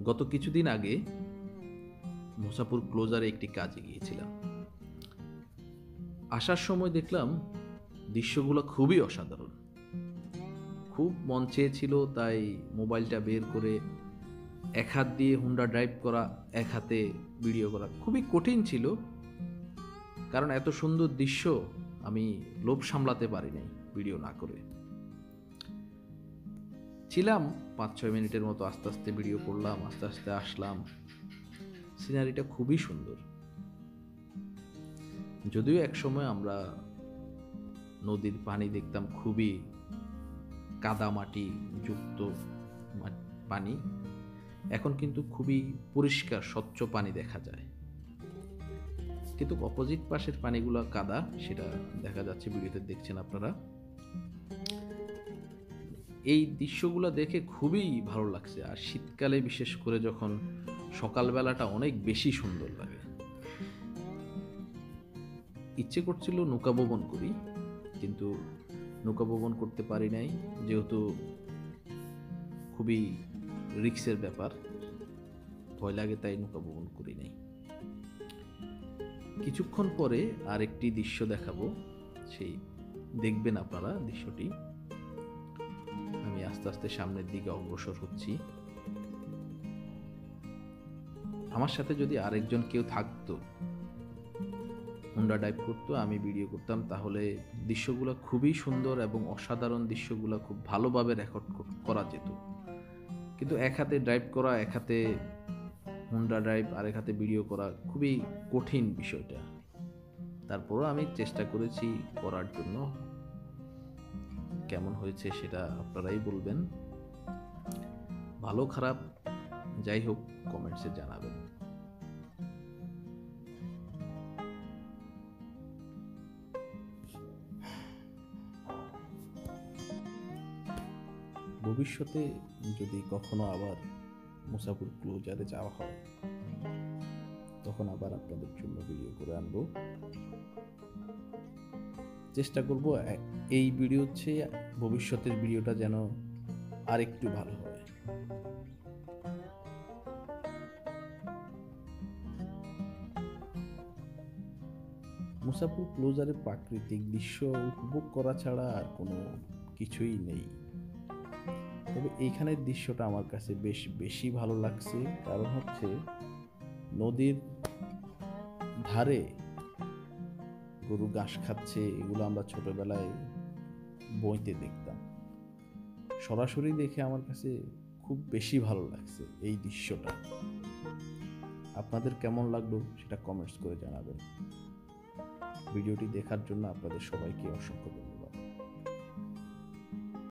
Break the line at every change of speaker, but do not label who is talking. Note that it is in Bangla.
গত কিছুদিন আগে মুসাপুর ক্লোজারে একটি কাজে গিয়েছিলাম। আসার সময় দেখলাম দৃশ্যগুলো খুবই অসাধারণ। খুব মন চেয়েছিল, তাই মোবাইলটা বের করে এক হাত দিয়ে হুন্ডা ড্রাইভ করা, এক হাতে ভিডিও করা খুবই কঠিন ছিল, কারণ এত সুন্দর দৃশ্য আমি লোভ সামলাতে পারি নাই ভিডিও না করে। ছিলাম 5-6 মিনিটের মতো, আস্তে আস্তে ভিডিও করলাম, আস্তে আস্তে আসলাম। সিনারিটা খুবই সুন্দর। যদিও এক সময় আমরা নদীর পানি দেখতাম খুবই কাদামাটি যুক্ত পানি, এখন কিন্তু খুবই পরিষ্কার স্বচ্ছ পানি দেখা যায়। কিন্তু অপোজিট পাশের পানিগুলো কাদা, সেটা দেখা যাচ্ছে, ভিডিওতে দেখছেন আপনারা। এই দৃশ্যগুলো দেখে খুবই ভালো লাগছে, আর শীতকালে বিশেষ করে যখন সকালবেলাটা অনেক বেশি সুন্দর লাগে। ইচ্ছে করছিল নৌকা ভ্রমণ করি, কিন্তু নৌকা ভ্রমণ করতে পারি নাই, যেহেতু খুবই রিস্কের ব্যাপার, ভয় লাগে, তাই নৌকা ভ্রমণ করি নাই। কিছুক্ষণ পরে আরেকটি দৃশ্য দেখাবো, সেই দেখবেন আপনারা দৃশ্যটি। আমি আস্তে আস্তে সামনের দিকে অগ্রসর হচ্ছি। আমার সাথে যদি আরেকজন কেউ থাকতো, হুন্ডা ড্রাইভ করতো, আমি ভিডিও করতাম, তাহলে দৃশ্যগুলো খুবই সুন্দর এবং অসাধারণ দৃশ্যগুলো খুব ভালোভাবে রেকর্ড করা যেত। কিন্তু এক হাতে ড্রাইভ করা, এক হাতে হুন্ডা ড্রাইভ, আরেক হাতে ভিডিও করা খুবই কঠিন বিষয়টা। তারপরও আমি চেষ্টা করেছি করার জন্য। কেমন হয়েছে সেটা আপনারাই বলবেন, ভালো খারাপ যাই হোক কমেন্টসে জানাবেন। ভবিষ্যতে যদি কখনো আবার মুসাপুর ক্লোজারে যাওয়া হয়, তখন আবার আপনাদের জন্য ভিডিও করে আনবো। চেষ্টা করব এই ভিডিও হচ্ছে ভবিষ্যতের ভিডিওটা যেন আরেকটু ভালো হয়। মুসাপুর ক্লোজারে প্রাকৃতিক দৃশ্য উপভোগ করা ছাড়া আর কোনো কিছুই নেই। তবে এইখানের দৃশ্যটা আমার কাছে বেশ বেশি ভালো লাগছে, কারণ হচ্ছে নদীর ধারে গরু ঘাস খাচ্ছে, এগুলো আমরা ছোটবেলায় বইতে দেখতাম। সরাসরি দেখে আমার কাছে খুব বেশি ভালো লাগছে এই দৃশ্যটা। আপনাদের কেমন লাগলো সেটা কমেন্টস করে জানাবেন। ভিডিওটি দেখার জন্য আপনাদের সবাইকে অসংখ্য ধন্যবাদ।